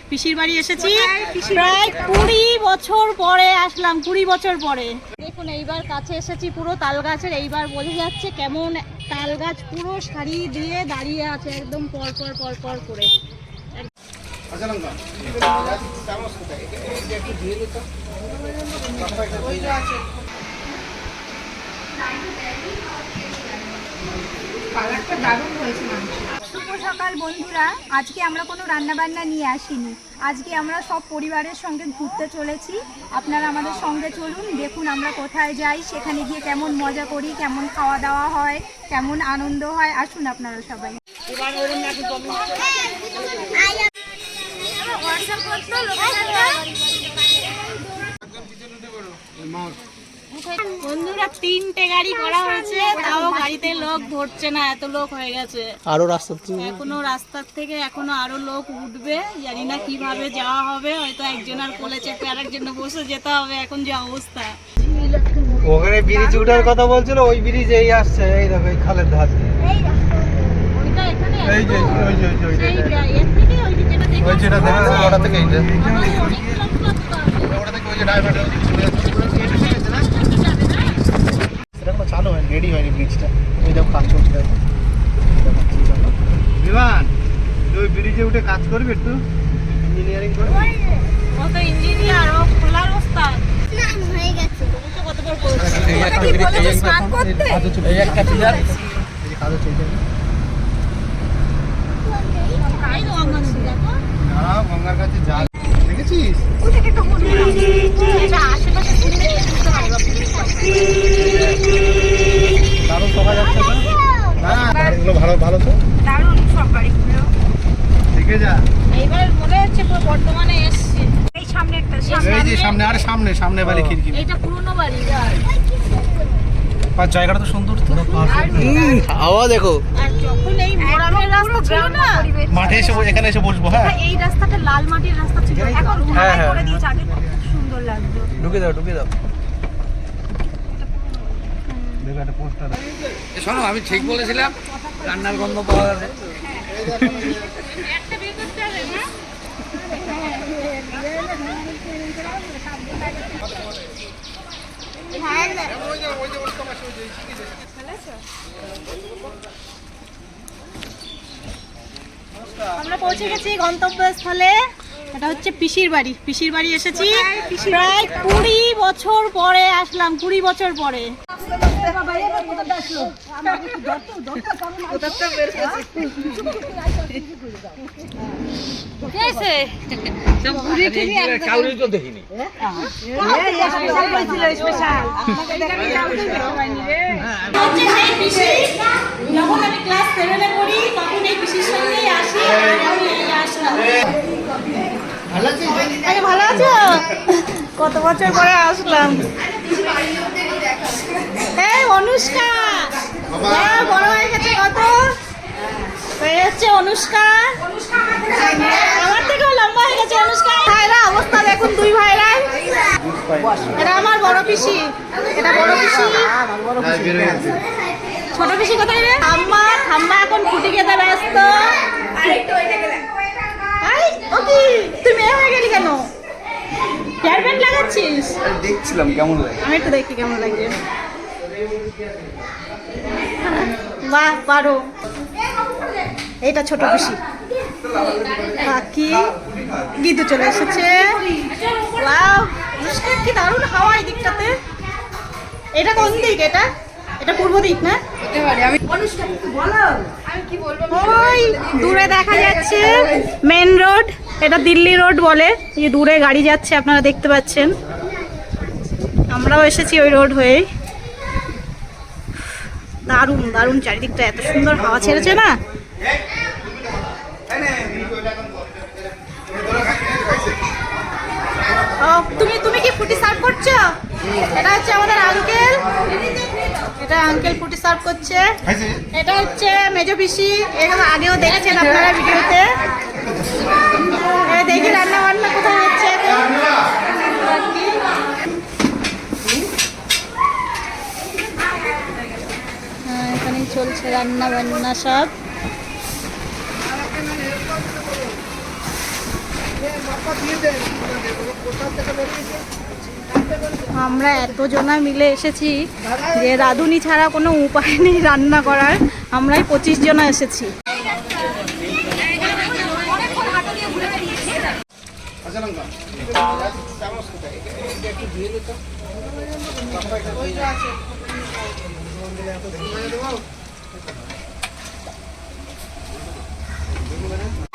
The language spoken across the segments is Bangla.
পিসির বাড়ি এসেছি প্রায় 20 বছর পরে আসলাম, 20 বছর পরে। দেখুন এইবার কাছে এসেছি পুরো তাল গাছের, এইবার বোঝা যাচ্ছে কেমন তাল গাছ পুরো সারি দিয়ে দাঁড়িয়ে আছে একদম পর পর পর পর করে। শুভ সকাল বন্ধুরা, আজকে আমরা কোনো রান্নাবান্না নিয়ে আসিনি। আজকে আমরা সব পরিবারের সঙ্গে ঘুরতে চলেছি। আপনারা আমাদের সঙ্গে চলুন, দেখুন আমরা কোথায় যাই, সেখানে গিয়ে কেমন মজা করি, কেমন খাওয়া দাওয়া হয়, কেমন আনন্দ হয়। আসুন আপনারা সবাই। বন্ধুরা 3টে গাড়ি করা হয়েছে, তাও গাড়িতে লোক ধরছে না, এত লোক হয়ে গেছে। আরো রাস্তা এখনো রাস্তার থেকে এখনো আরো লোক উঠবে, জানি না কিভাবে যাওয়া হবে। হয়তো একজনের কোলে চেপে আরেকজনে বসে যেতে হবে। এখন যে অবস্থা, ওখানে ব্রিজ উঠার কথা বলছিল, ওই ব্রিজ এই আসছে, এই দেখো এই খালের ধার দিয়ে। ওইটা এখানে এই যে ওই যে ওই যে এর থেকে ওই যে যেটা দেখা ওই যেটা দেখা যাচ্ছে ওটা থেকে এই যে অনেক কিলোমিটার ওটা থেকে ওই যে ড্রাইভার সেটা চালু হয়নি, রেডি হয়নি ব্রিজটা। ওই দেখো কাজ চলছে, দেখো বিমান ওই ব্রিজে উঠে কাজ করবে, একটু ইঞ্জিনিয়ারিং করবে। কত ইঞ্জিনিয়ার ও খোলার অবস্থা হয়ে গেছে। কত বড় করেছে এই একটা পিলার এই যে কাজ চলছে। এই তো অঙ্গন দেখো, দাঁড়াও, গঙ্গার কাছে যা দেখেছিস? এটা আশেপাশে ঘুরে দেখতে পারবে। দারুণ শোভা যাচ্ছে না? এগুলো ভালো ভালো তো, দারুণ সব বাড়িগুলো। দেখে যা। এইবার মনে হচ্ছে পুরো বর্তমানে এসেছি। এই সামনে একটা এই যে সামনে, আরে সামনে সামনে বাড়ি খিড়কি। এটা পুরনো বাড়ি, আর জায়গাটা তো সুন্দর তো। হাওয়া দেখো। আর যখন এই মোরামের রাস্তা ছিল না, মাঠে এসে এখানে এসে বসবো। হ্যাঁ এই রাস্তাটা লাল মাটির রাস্তা ছিল, এখন হ্যাঁ, ঢালাই করে দিয়েছে। আগে খুব সুন্দর লাগতো। ঢুকে দাও ঢুকে দাও। দেখো একটা পোস্টার। শোনো, আমি ঠিক বলেছিলাম, রান্নার গন্ধ পাওয়া যাবে। একটা বের করতে হবে না। আমরা পৌঁছে গেছি গন্তব্যস্থলে। এটা হচ্ছে পিসির বাড়ি। পিসির বাড়ি এসেছি প্রায় 20 বছর পরে আসলাম, 20 বছর পরে। যখন আমি ক্লাস 7-এ পড়ি তখন এই পিসির সঙ্গেই আসি, আর আমি এই আসলাম। ভালো আছো? কত বছর পরে আসলাম। এই অনুষ্কা, হ্যাঁ বড় হয়ে গেছে কত। এই হচ্ছে অনুষ্কা, আমার থেকেও লম্বা হয়ে গেছে অনুষ্কা। ভাইরা অবস্থা দেখুন, দুই ভাইরা। এটা আমার বড় পিসি, এটা বড় পিসি। ছোট পিসি কোথায় রে? ঠাম্মা, ঠাম্মা এখন ফুটি খেতে ব্যস্ত। ওকে, তুমি এ হয়ে গেলি কেন? হেয়ার ব্যান্ড লাগাচ্ছিস? দেখছিলাম কেমন লাগে। আমি একটু দেখি কেমন লাগে। বাহ, পারো। এইটা ছোট পিসি। বাকি গিদু চলে এসেছে। ওয়াও, কি দারুণ হাওয়া এই দিকটাতে। এটা কোন দিক? এটা এটা পূর্ব দিক না? ওই দূরে দেখা যাচ্ছে মেন রোড, এটা দিল্লি রোড বলে। এই দূরে গাড়ি যাচ্ছে, আপনারা দেখতে পাচ্ছেন। আমরাও এসেছি ওই রোড হয়ে। দারুণ দারুণ, চারিদিকটা এত সুন্দর হাওয়া ছেড়েছে না। ও তুমি তুমি কি ফুটি সার্ভ করছো? এটা হচ্ছে আমাদের আঙ্কেল, এটা আঙ্কেল ফুটি সার্ভ করছে। এটা হচ্ছে মেজো পিসি, এখানে আগেও দেখেছেন আপনারা ভিডিওতে। দেখি রান্না বান্না কোথায় হচ্ছে। এখানেই চলছে রান্না বান্না সব। আমরা এতজনা মিলে এসেছি যে রাঁধুনি ছাড়া কোনো উপায় নেই রান্না করার। আমরাই 25 জনা এসেছি।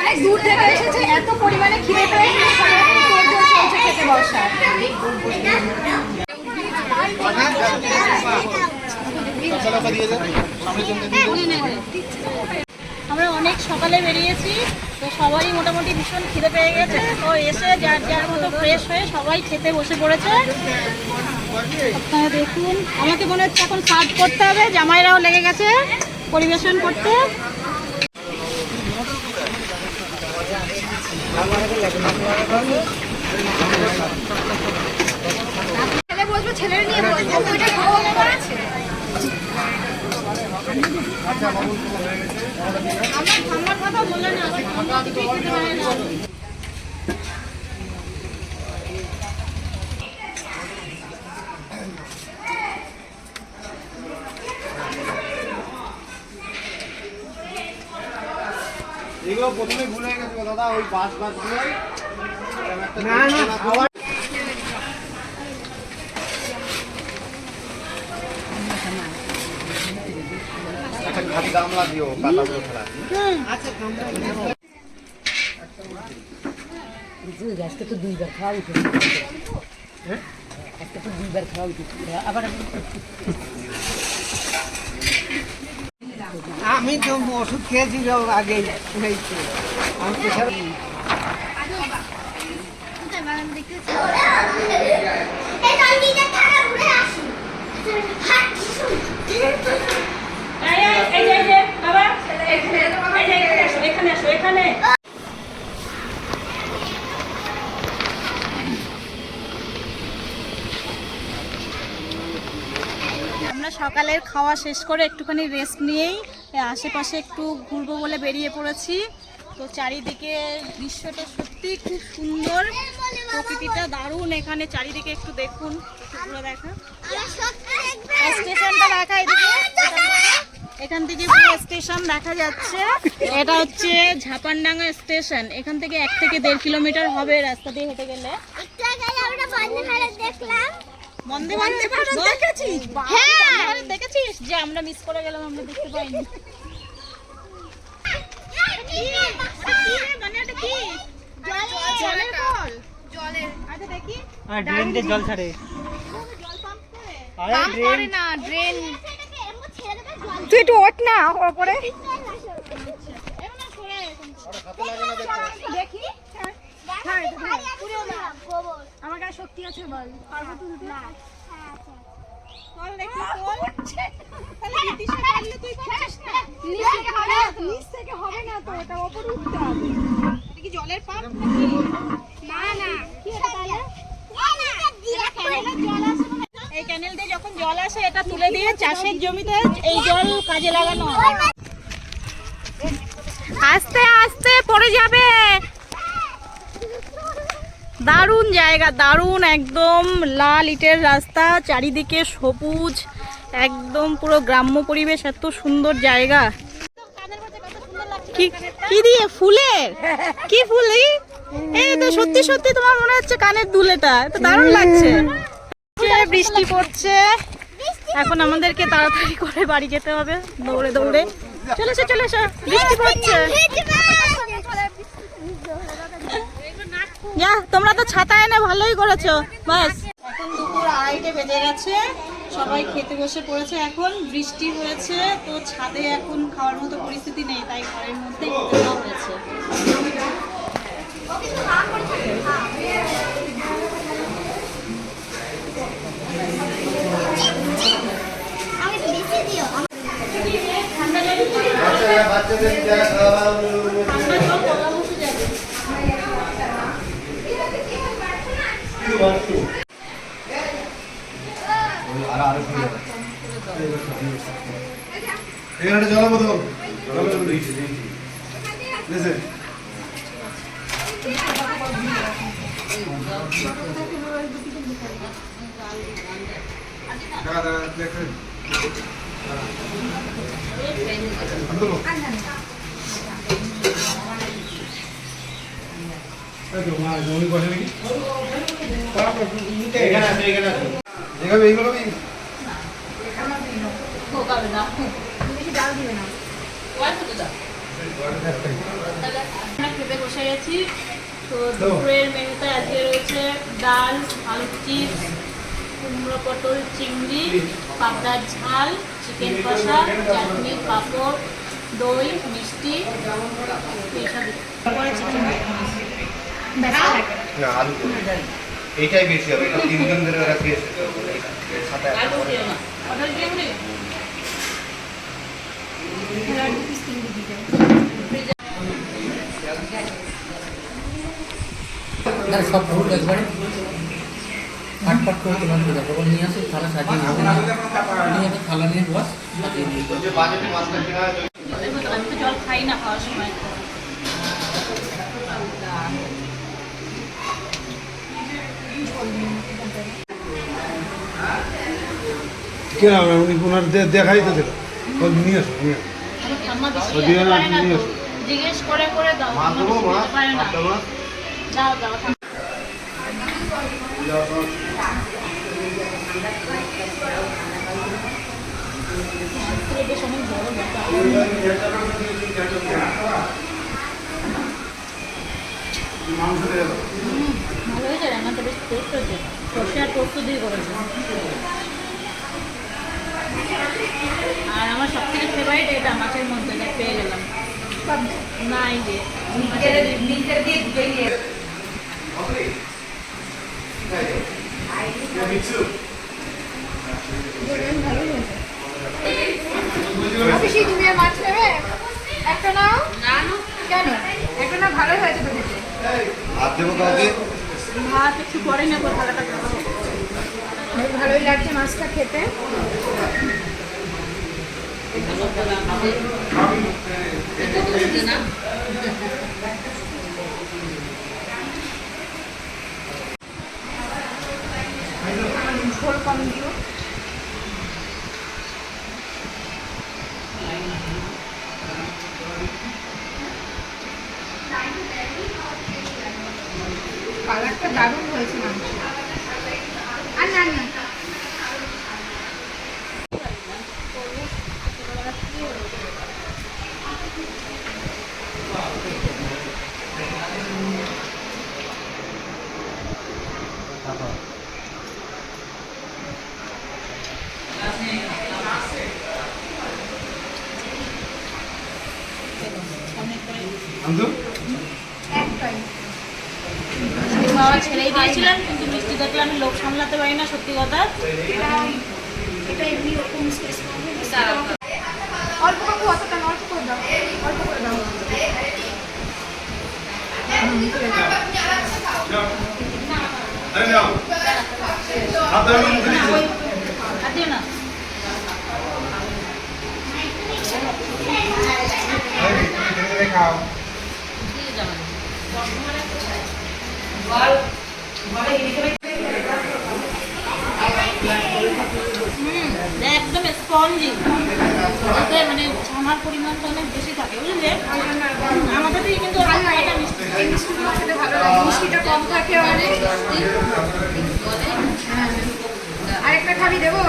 অনেক দূর থেকে এসেছে, এত পরিমাণে খিদে পেয়ে খেতে বসা। আমরা অনেক সকালে বেরিয়েছি, তো সবাই মোটামুটি ভীষণ খিদে পেয়ে গেছে। তো এসে যার যার মতো ফ্রেশ হয়ে সবাই খেতে বসে পড়েছে। আপনারা দেখুন, আমাকে মনে হচ্ছে এখন সার্ভ করতে হবে। জামাইরাও লেগে গেছে পরিবেশন করতে। ছেলে বলবো, ছেলের নিয়ে বলবো, ওইটা খাওয়া ব্যাপার আছে। আমার কথা বলে না, এগুলো প্রথমে ভুলে গেছে দাদা, ওই বাস গুলো না না খাওয়া। একটা খাদি গামলা দিও, পাতাগুলো ফেলা। আজকে তো 2 বার খাওয়া উঠে, আজকে তো 2 বার খাওয়া উঠে। আবার আমি তো ওষুধ খেয়েছি আগে, আমি প্রেশার। আমরা সকালের খাওয়া শেষ করে একটুখানি রেস্ট নিয়েই আশেপাশে একটু ঘুরবো বলে বেরিয়ে পড়েছি। তো চারিদিকে দৃশ্যটা সত্যি খুব সুন্দর, প্রকৃতিটা দারুণ। এখানে চারিদিকে একটু দেখুন, একটু ঘুরে দেখা। স্টেশনটা দেখা, এখান থেকে পুরো স্টেশন দেখা যাচ্ছে। এটা হচ্ছে ঝাপানডাঙ্গা স্টেশন। এখান থেকে 1 থেকে 1.5 কিলোমিটার হবে রাস্তা দিয়ে হেঁটে গেলে। বন্দে ভারত দেখেছিস? হ্যাঁ দেখেছিস, যে আমরা মিস করে গেলাম, আমরা দেখতে পাইনি। জল ছাড়ে। তুই একটু ওঠ না ওপরে দেখি। আমার কাছে শক্তি আছে, বল পারবো তুলতে? নিচ থেকে হবে না তো, ওটা ওপরে উঠতে হবে। কি জলের পাম্প না? না কি এটা তাহলে? এই ক্যানেল দিয়ে যখন জল আসে, এটা তুলে দিয়ে চাষের জমিতে এই জল কাজে লাগানো হয়। আস্তে আস্তে পড়ে যাবে। দারুণ জায়গা, দারুণ, একদম লাল ইটের রাস্তা, চারিদিকে সবুজ, একদম পুরো গ্রাম্য পরিবেশ, এত সুন্দর জায়গা। কি দিয়ে? ফুলের? কি ফুল? এই তো সত্যি সত্যি তোমার মনে হচ্ছে কানের দুলেটা, তো দারুণ লাগছে। বৃষ্টি পড়ছে, এখন আমাদেরকে তাড়াতাড়ি করে বাড়ি যেতে হবে, দৌড়ে দৌড়ে। চলে এসো, বৃষ্টি পড়ছে। যা, তোমরা তো ছাতা এনে ভালোই করেছো। বাস, এখন দুপুর 2:30 বেজে গেছে, সবাই খেতে বসে পড়েছে। এখন বৃষ্টি হয়েছে, তো ছাদে এখন খাওয়ার মতো পরিস্থিতি নেই, তাই ঘরের মধ্যেই খেতে দেওয়া হয়েছে। বাচ্চাদের যারা খাওয়া এখানে জল বোতল দিয়েছে আমরা খেতে বসে গেছি। তো দুপুরের মেনুতে আজকে রয়েছে ডাল, আলু চিপস, কুমড়ো পটল চিংড়ি, পাবদার ঝাল, চিকেন কষা, চাটনি, পাঁপড়, দই, মিষ্টি, এইসব। তারপরে চিকেন এইটাই বেশি হবে, এটা 3 জন ধরে ওরা খেয়েছে সাথে আলু দিও না, পটল চিংড়ি। না সব ভুল একবারে ফাটফাট করে তোমার যখন নিয়ে আসো থালা সাজিয়ে নিয়ে আসো থালা নিয়ে বস সাজিয়ে নিয়ে যে বাজেটে মাছটা কিনা হয় আমি তো জল খাই না খাওয়ার সময়। কেন উনি ওনার দেখাই তো দিল নিয়ে আসো নিয়ে আসো আমার ঠাম্মা বেশি ও দিও না, পারে না নিয়ে তো। আসো। জিজ্ঞেস করে করে দাও, মাছ ঠাম্মা দেবো বেশি মাছ খেতে পারে না। মাছ দাও দাও ঠাম্মা। বেশ অনেক বড় ব্যাপার। ভালো হয়েছে, রান্নাটা বেশ টেস্ট হয়েছে। সর্ষে আর পোস্ত দিয়ে করেছে। আর আমার সব থেকে ফেভারিট এটা মাছের মধ্যে, এটা পেয়ে গেলাম। না এই যে অফিসে তুমি আর মাছ নেবে? একটা নাও। কেন? একটা না, ভালো হয়েছে তো খেতে। ভাত দেবো কাউকে ভাত একটু পরে নেবো, থালাটা খাবো। বেশ ভালোই লাগছে মাছটা খেতে। ঝোল কম দিও। কালারটা দারুণ হয়েছে মাংস। আর না না একটাই। বাবা ছেড়েই দিয়েছিলাম, কিন্তু মিষ্টি দেখলে আমি লোক সামলাতে পারি না, সত্যি কথা। এটা এমনি ওরকম স্পেস অল্প কাকু, অতটা না, অল্প করে দাও, অল্প করে দাও। আর দিও না। খাও একদম স্পঞ্জি, ওতে মানে ছানার পরিমাণটা অনেক বেশি থাকে, বুঝলে? আমাদের দিকে কিন্তু এটা মিষ্টি। এই মিষ্টিগুলো খেতে ভালো লাগে, মিষ্টিটা কম থাকে অনেক। আরেকটা খাবি দেবো?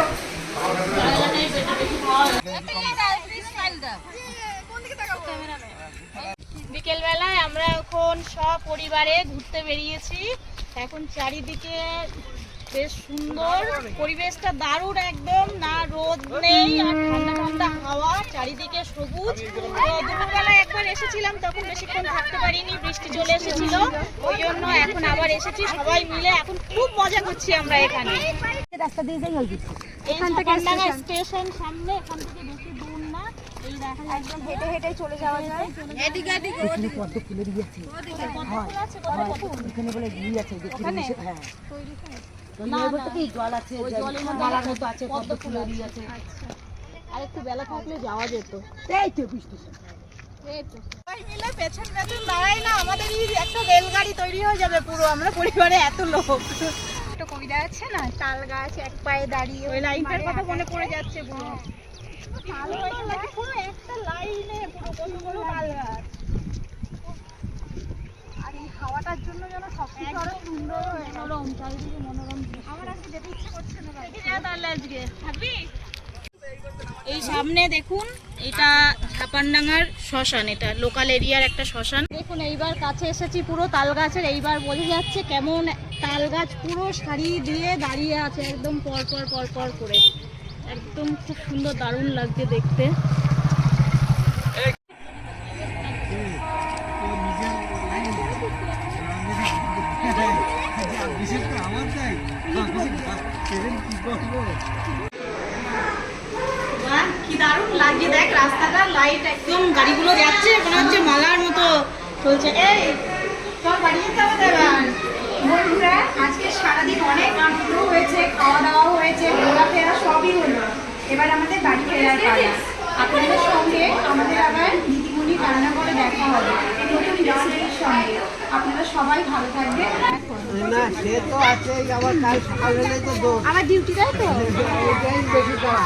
বিকেলবেলায় আমরা এখন সপরিবারে ঘুরতে বেরিয়েছি। এখন চারিদিকে বেশ সুন্দর পরিবেশটা, দারুণ একদম, না রোদ নেই আর ঠান্ডা ঠান্ডা হাওয়া, চারিদিকে সবুজ। তো দুপুরবেলায় একবার এসেছিলাম, তখন বেশিক্ষণ থাকতে পারিনি, বৃষ্টি চলে এসেছিল, ওই জন্য এখন আবার এসেছি সবাই মিলে। এখন খুব মজা করছি আমরা এখানে। রাস্তা দিয়ে যাই ওই দিকে এখান থেকে স্টেশন সামনে, এখান থেকে বেশি দূর না। এই দেখা একদম হেঁটে হেঁটে চলে যাওয়া যায়। এখানে পদ্ম ফুলের ইয়ে আছে এখানে বলে ইয়ে আছে হ্যাঁ বলতে কি জল আছে নালার মতো আছে পদ্ম ফুলের ইয়ে আছে আর একটু বেলা থাকলে যাওয়া যেত। এই তো বৃষ্টি এই তো সবাই মিলে পেছন পেছন দাঁড়াই না, আমাদেরই একটা রেলগাড়ি তৈরি হয়ে যাবে পুরো, আমরা পরিবারে এত লোক। একটা কবিতা আছে না, তাল গাছ এক পায়ে দাঁড়িয়ে, ওই লাইনটার কথা মনে পড়ে যাচ্ছে পুরো। পুরো একটা লাইনে পুরো কতগুলো তাল গাছ। আর এই হাওয়াটার জন্য যেন সবকিছু আরো সুন্দর হয়ে গেল। মনোরম, চারিদিকে মনোরম। আমার আজকে যেতে ইচ্ছে করছে না। তাহলে আজকে থাকবি? এই সামনে দেখুন, এটা ঝাপানডাঙ্গার শ্মশান, এটা লোকাল এরিয়ার একটা শ্মশান। দেখুন এইবার কাছে এসেছি পুরো তাল গাছের, এইবার বোঝা যাচ্ছে কেমন তাল গাছ পুরো সারি দিয়ে দাঁড়িয়ে আছে একদম পর পর পর পর করে, একদম খুব সুন্দর, দারুণ লাগছে দেখতে। বাহ, কি দারুণ লাগছে, দেখ রাস্তাটা লাইট একদম, গাড়িগুলো যাচ্ছে মনে হচ্ছে মালার মতো চলছে। এই চল বাড়ি যেতে হবে এবার। বন্ধুরা, আজকে সারাদিন অনেক আনন্দ হয়েছে, খাওয়া দাওয়া হয়েছে, ঘোরাফেরা সবই হলো। এবার আমাদের বাড়ি ফেরার পালা। আপনাদের সঙ্গে আমাদের আবার দিদিমণি রান্নাঘরে দেখা হবে নতুন রেসিপির সঙ্গে। আপনারা সবাই ভালো থাকবেন। না সে তো আছে, আবার কাল সকালবেলায় তো দৌড়, আমার ডিউটি তাই তো, এটাই বেশি করা।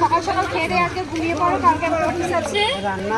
সকাল সকাল খেয়ে দিয়ে আজকে ঘুমিয়ে পড়ো, কালকে অফিস আছে। রান্না